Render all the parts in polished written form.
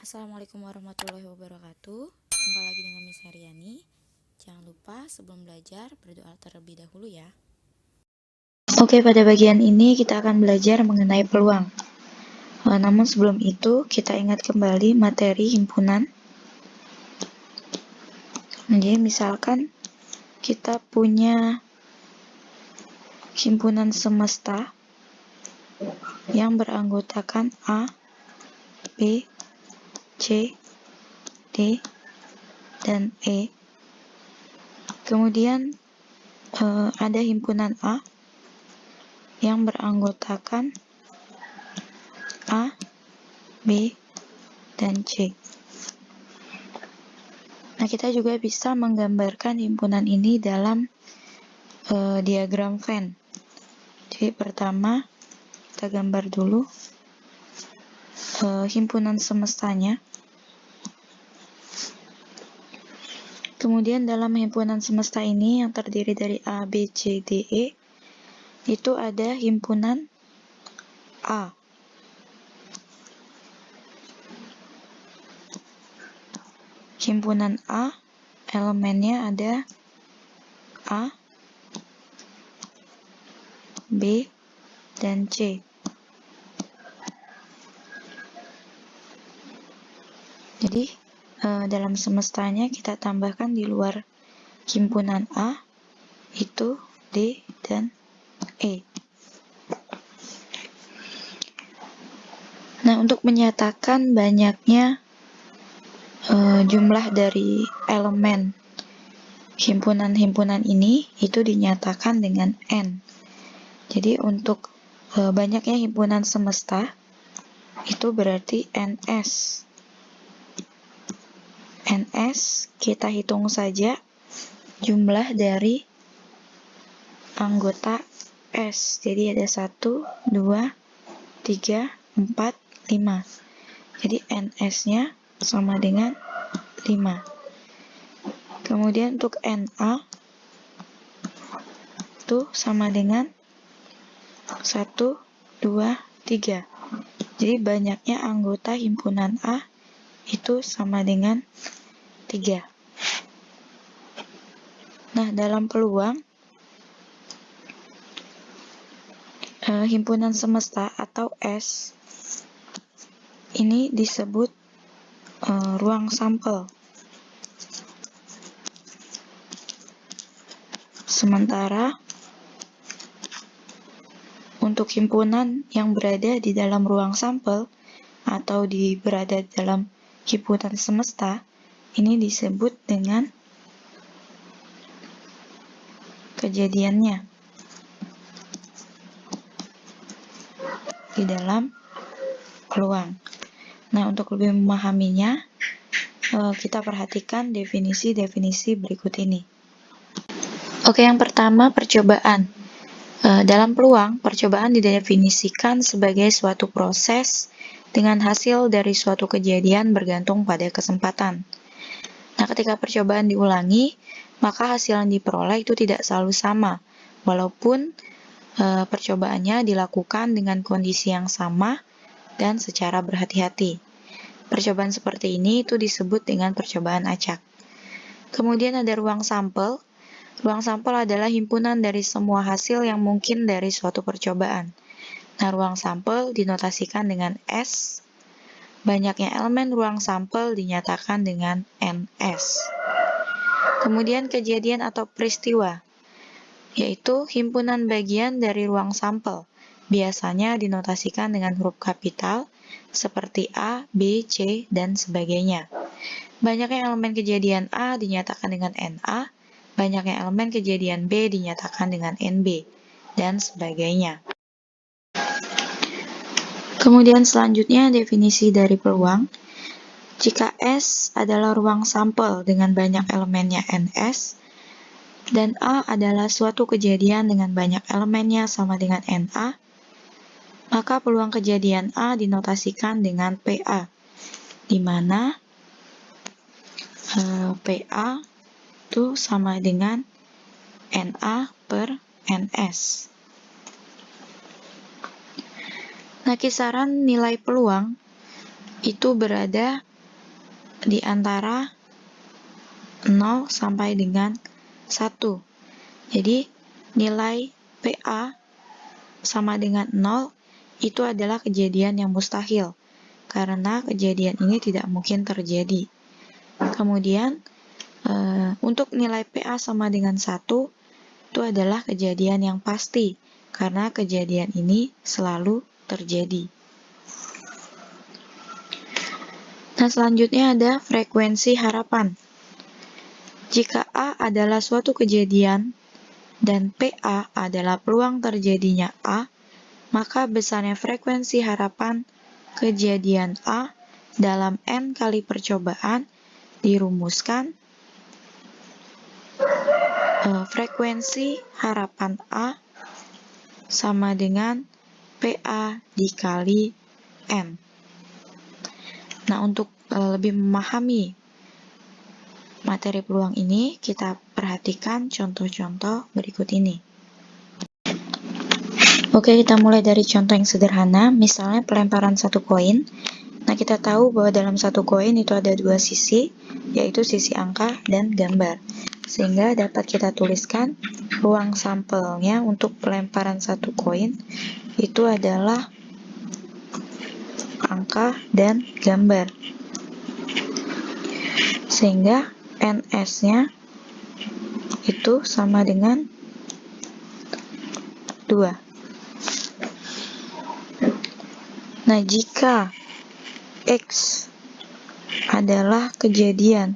Assalamualaikum warahmatullahi wabarakatuh. Jumpa lagi dengan Miss Heriani. Jangan lupa sebelum belajar berdoa terlebih dahulu ya. Oke, pada bagian ini kita akan belajar mengenai peluang. Namun sebelum itu kita ingat kembali materi himpunan. Jadi misalkan kita punya himpunan semesta yang beranggotakan A, B, C, D, dan E. Kemudian ada himpunan A yang beranggotakan A, B, dan C. Nah, kita juga bisa menggambarkan himpunan ini dalam diagram Venn. Jadi pertama kita gambar dulu himpunan semestanya. Kemudian dalam himpunan semesta ini yang terdiri dari A, B, C, D, E, itu ada himpunan A. Himpunan A, elemennya ada A, B, dan C. Jadi, dalam semestanya kita tambahkan di luar himpunan A, itu D dan E. Nah, untuk menyatakan banyaknya jumlah dari elemen himpunan-himpunan ini, itu dinyatakan dengan N. Jadi, untuk banyaknya himpunan semesta, itu berarti NS. NS, kita hitung saja jumlah dari anggota S. Jadi ada 1, 2, 3, 4, 5. Jadi NS-nya sama dengan 5. Kemudian untuk NA itu sama dengan 1, 2, 3. Jadi banyaknya anggota himpunan A itu sama dengan 3. Nah, dalam peluang himpunan semesta atau S ini disebut ruang sampel. Sementara untuk himpunan yang berada di dalam ruang sampel atau berada dalam himpunan semesta, ini disebut dengan kejadiannya di dalam peluang. Nah, untuk lebih memahaminya, kita perhatikan definisi-definisi berikut ini. Oke, yang pertama percobaan. Dalam peluang, percobaan didefinisikan sebagai suatu proses dengan hasil dari suatu kejadian bergantung pada kesempatan. Nah, ketika percobaan diulangi, maka hasil yang diperoleh itu tidak selalu sama, walaupun percobaannya dilakukan dengan kondisi yang sama dan secara berhati-hati. Percobaan seperti ini itu disebut dengan percobaan acak. Kemudian ada ruang sampel. Ruang sampel adalah himpunan dari semua hasil yang mungkin dari suatu percobaan. Nah, ruang sampel dinotasikan dengan S. Banyaknya elemen ruang sampel dinyatakan dengan NS. Kemudian kejadian atau peristiwa, yaitu himpunan bagian dari ruang sampel. Biasanya dinotasikan dengan huruf kapital, seperti A, B, C, dan sebagainya. Banyaknya elemen kejadian A dinyatakan dengan NA, banyaknya elemen kejadian B dinyatakan dengan NB, dan sebagainya. Kemudian selanjutnya definisi dari peluang. Jika S adalah ruang sampel dengan banyak elemennya NS, dan A adalah suatu kejadian dengan banyak elemennya sama dengan NA, maka peluang kejadian A dinotasikan dengan PA, di mana PA itu sama dengan NA per NS. Nah, kisaran nilai peluang itu berada di antara 0 sampai dengan 1. Jadi, nilai PA sama dengan 0 itu adalah kejadian yang mustahil, karena kejadian ini tidak mungkin terjadi. Kemudian, untuk nilai PA sama dengan 1, itu adalah kejadian yang pasti, karena kejadian ini selalu terjadi. Nah, selanjutnya ada frekuensi harapan. Jika A adalah suatu kejadian dan PA adalah peluang terjadinya A, maka besarnya frekuensi harapan kejadian A dalam N kali percobaan dirumuskan frekuensi harapan A sama dengan PA dikali N. Nah, untuk lebih memahami materi peluang ini, kita perhatikan contoh-contoh berikut ini. Oke, kita mulai dari contoh yang sederhana, misalnya pelemparan satu koin. Nah, kita tahu bahwa dalam satu koin itu ada dua sisi, yaitu sisi angka dan gambar. Sehingga dapat kita tuliskan ruang sampelnya untuk pelemparan satu koin itu adalah angka dan gambar. Sehingga NS-nya itu sama dengan 2. Nah, jika X adalah kejadian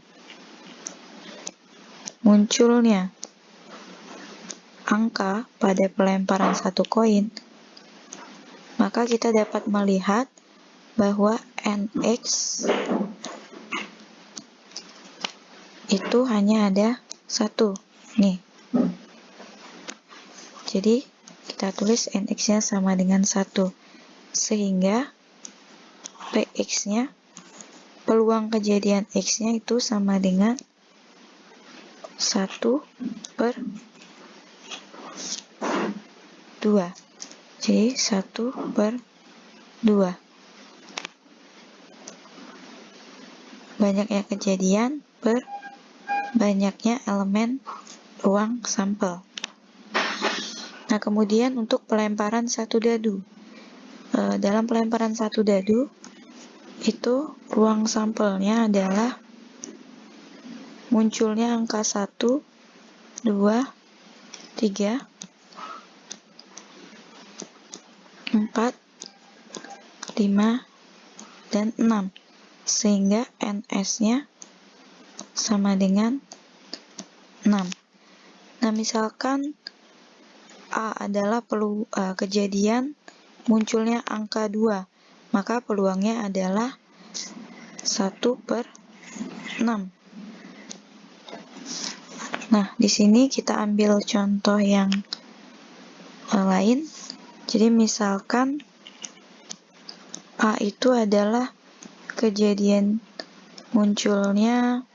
munculnya angka pada pelemparan satu koin, maka kita dapat melihat bahwa NX itu hanya ada 1. Nih. Jadi, kita tulis NX-nya sama dengan 1. Sehingga PX-nya, peluang kejadian X-nya itu sama dengan 1/2. Jadi, 1/2. Banyaknya kejadian per banyaknya elemen ruang sampel. Nah, kemudian untuk pelemparan satu dadu. Dalam pelemparan satu dadu, itu ruang sampelnya adalah munculnya angka 1, 2, 3, 4, 5, dan 6. Sehingga NS-nya sama dengan 6. Nah, misalkan A adalah kejadian munculnya angka 2, maka peluangnya adalah 1/6. Nah, di sini kita ambil contoh yang lain. Jadi, misalkan A itu adalah kejadian munculnya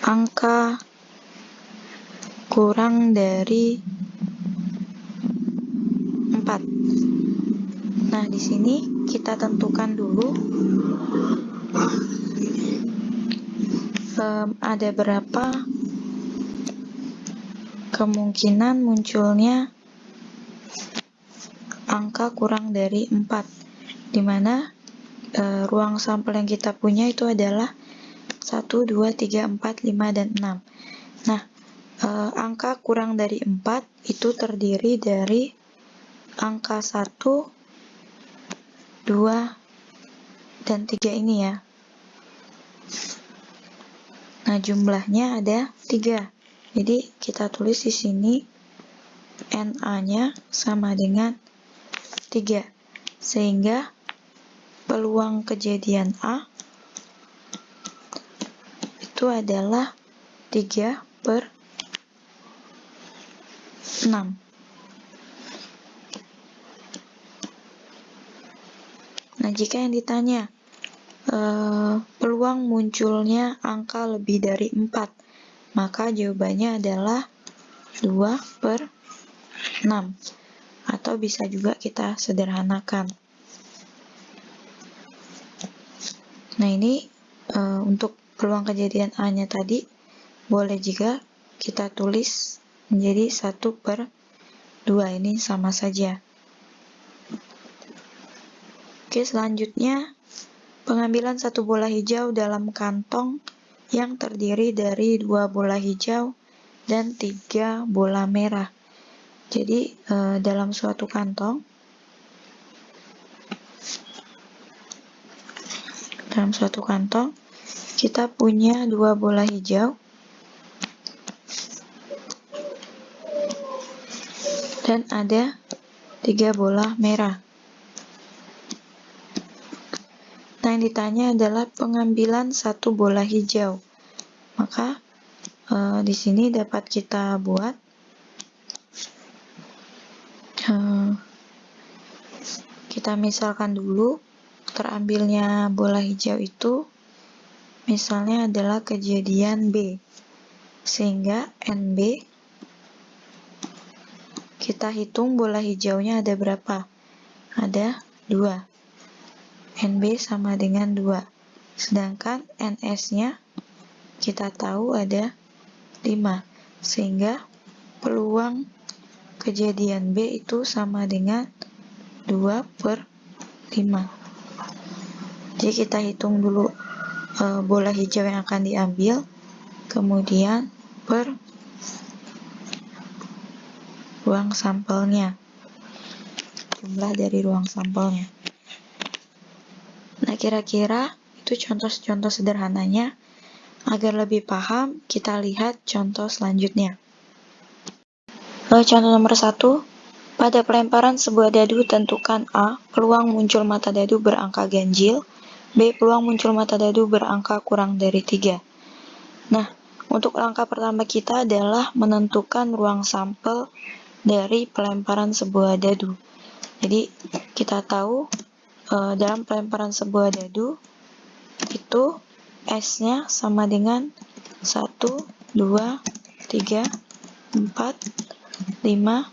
angka kurang dari 4. Nah, di sini kita tentukan dulu ada berapa kemungkinan munculnya angka kurang dari 4, di mana ruang sampel yang kita punya itu adalah 1, 2, 3, 4, 5, dan 6. Nah, angka kurang dari 4 itu terdiri dari angka 1, 2, dan 3 ini ya. Nah, jumlahnya ada 3. Jadi, kita tulis di sini NA-nya sama dengan 3. Sehingga peluang kejadian A itu adalah 3/6. Nah, jika yang ditanya peluang munculnya angka lebih dari 4, maka jawabannya adalah 2/6. Atau bisa juga kita sederhanakan. Nah, ini untuk peluang kejadian A-nya tadi, boleh juga kita tulis menjadi 1/2, ini sama saja. Oke, selanjutnya pengambilan 1 bola hijau dalam kantong yang terdiri dari 2 bola hijau dan 3 bola merah. Jadi dalam suatu kantong, kita punya 2 bola hijau dan ada 3 bola merah. Nah, yang ditanya adalah pengambilan 1 bola hijau. Maka di sini dapat kita buat kita misalkan dulu terambilnya bola hijau itu misalnya adalah kejadian B, sehingga NB kita hitung bola hijaunya ada berapa? Ada 2. NB sama dengan 2. Sedangkan NS-nya kita tahu ada 5. Sehingga peluang kejadian B itu sama dengan 2/5. Jadi kita hitung dulu bola hijau yang akan diambil, kemudian per ruang sampelnya, jumlah dari ruang sampelnya. Nah, kira-kira itu contoh-contoh sederhananya. Agar lebih paham, kita lihat contoh selanjutnya. Contoh nomor 1, pada pelemparan sebuah dadu tentukan A, peluang muncul mata dadu berangka ganjil, B, peluang muncul mata dadu berangka kurang dari 3. Nah, untuk langkah pertama kita adalah menentukan ruang sampel dari pelemparan sebuah dadu. Jadi, kita tahu dalam pelemparan sebuah dadu, itu S-nya sama dengan 1, 2, 3, 4, 5,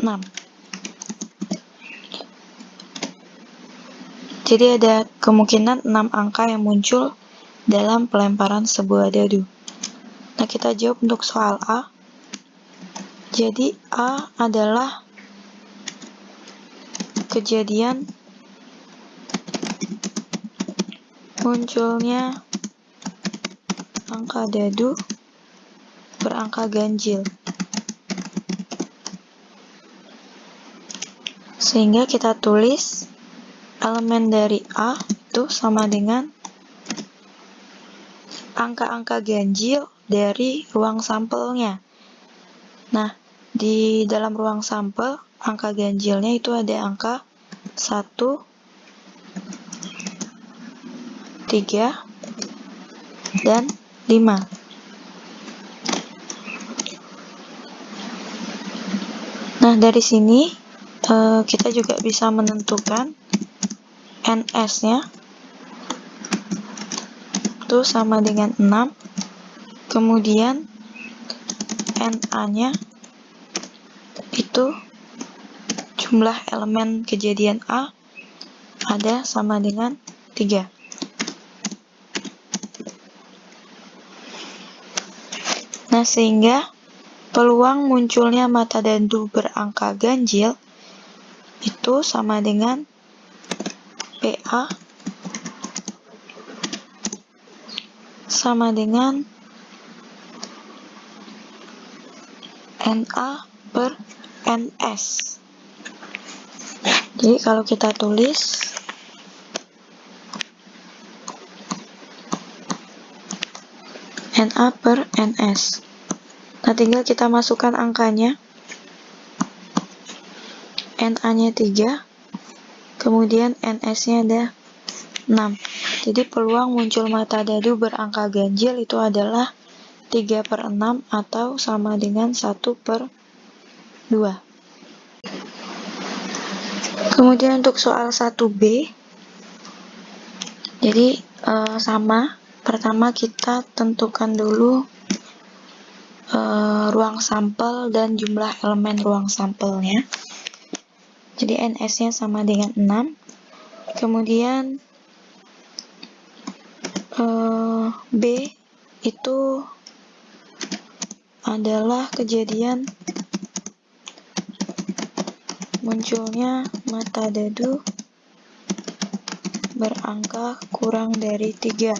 6. Jadi ada kemungkinan 6 angka yang muncul dalam pelemparan sebuah dadu. Nah, kita jawab untuk soal A. Jadi A adalah kejadian munculnya angka dadu berangka ganjil. Sehingga kita tulis elemen dari A itu sama dengan angka-angka ganjil dari ruang sampelnya. Nah, di dalam ruang sampel, angka ganjilnya itu ada angka 1, 3, dan 5. Nah, dari sini kita juga bisa menentukan NS-nya itu sama dengan 6, kemudian NA-nya itu jumlah elemen kejadian A ada sama dengan 3. Nah, sehingga peluang munculnya mata dadu berangka ganjil itu sama dengan PA sama dengan NA per NS. Jadi kalau kita tulis NA per NS. Nah, tinggal kita masukkan angkanya. NA-nya 3, kemudian NS-nya ada 6. Jadi peluang muncul mata dadu berangka ganjil itu adalah 3/6 atau sama dengan 1/2. Kemudian untuk soal 1B, jadi sama. Pertama kita tentukan dulu ruang sampel dan jumlah elemen ruang sampelnya. Jadi NS-nya sama dengan 6. Kemudian B itu adalah kejadian munculnya metadadu berangka kurang dari 3.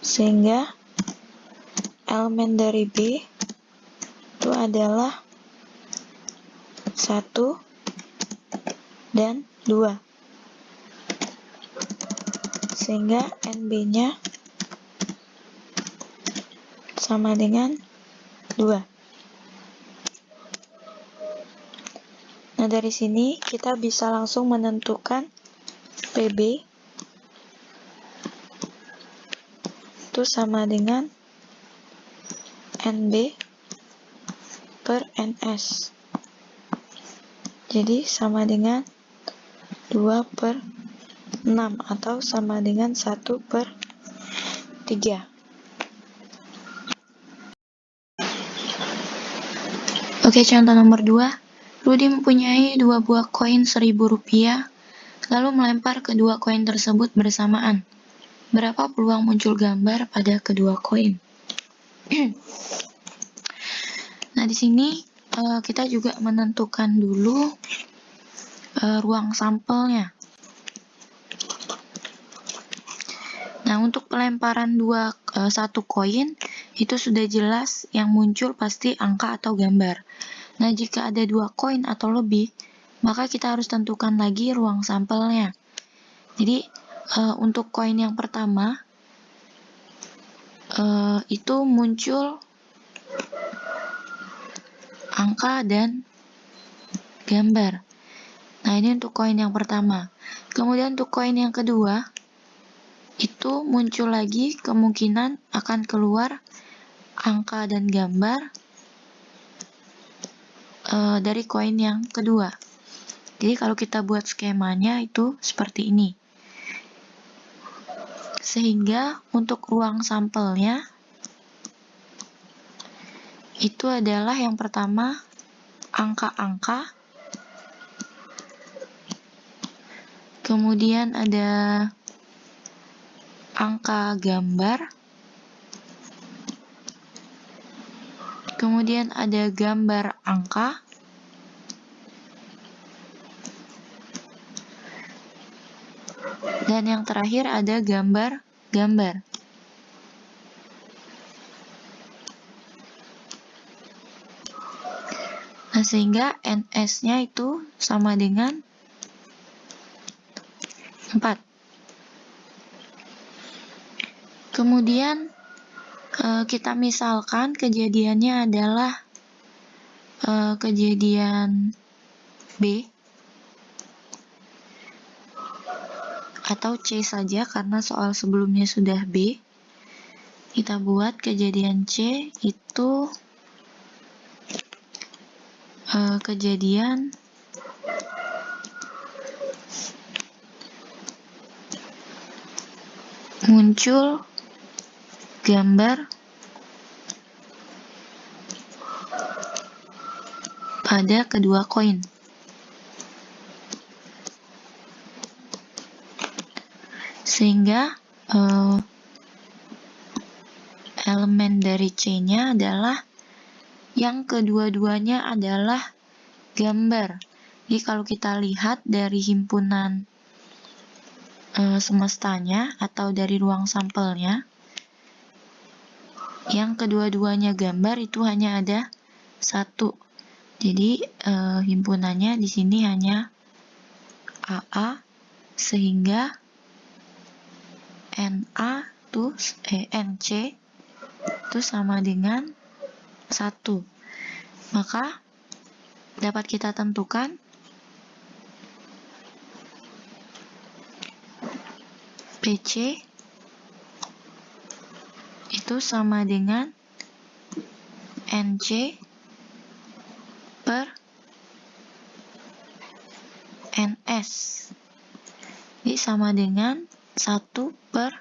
Sehingga elemen dari B itu adalah 1 dan 2. Sehingga NB-nya sama dengan 2. Nah, dari sini kita bisa langsung menentukan PB itu sama dengan NB per NS. Jadi sama dengan 2 per 6 atau sama dengan 1 per 3. Oke, contoh nomor 2. Rudi mempunyai 2 buah koin Rp1.000, lalu melempar kedua koin tersebut bersamaan. Berapa peluang muncul gambar pada kedua koin? Nah, di sini kita juga menentukan dulu ruang sampelnya. Nah, untuk pelemparan satu koin, itu sudah jelas yang muncul pasti angka atau gambar. Nah, jika ada 2 koin atau lebih, maka kita harus tentukan lagi ruang sampelnya. Jadi, untuk koin yang pertama, itu muncul angka dan gambar. Nah, ini untuk koin yang pertama. Kemudian untuk koin yang kedua, itu muncul lagi kemungkinan akan keluar angka dan gambar dari koin yang kedua. Jadi kalau kita buat skemanya itu seperti ini. Sehingga untuk ruang sampelnya itu adalah yang pertama angka-angka, kemudian ada angka gambar, kemudian ada gambar angka, dan yang terakhir ada gambar-gambar. Nah, sehingga NS-nya itu sama dengan 4. Kemudian kita misalkan kejadiannya adalah kejadian B atau C saja karena soal sebelumnya sudah B. Kita buat kejadian C itu kejadian muncul gambar pada kedua koin. Sehingga elemen dari C-nya adalah yang kedua-duanya adalah gambar. Jadi kalau kita lihat dari himpunan semestanya atau dari ruang sampelnya, yang kedua-duanya gambar itu hanya ada 1. Jadi himpunannya di sini hanya AA, sehingga NC itu sama dengan 1. Maka dapat kita tentukan PC itu sama dengan NC per NS. Jadi sama dengan 1 per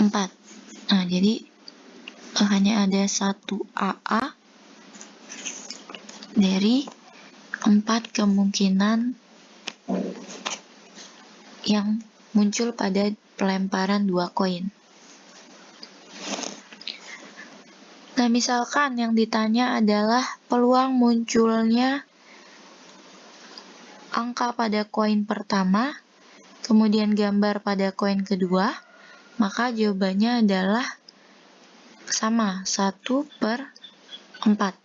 4. Nah, jadi hanya ada 1 AA dari 4 kemungkinan yang muncul pada pelemparan 2 koin. Nah, misalkan yang ditanya adalah peluang munculnya angka pada koin pertama, kemudian gambar pada koin kedua, maka jawabannya adalah sama, 1/4.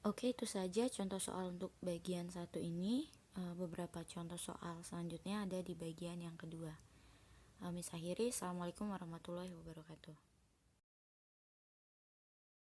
Oke, itu saja contoh soal untuk bagian 1 ini. Beberapa contoh soal selanjutnya ada di bagian yang kedua. Miss akhiri, Assalamualaikum warahmatullahi wabarakatuh.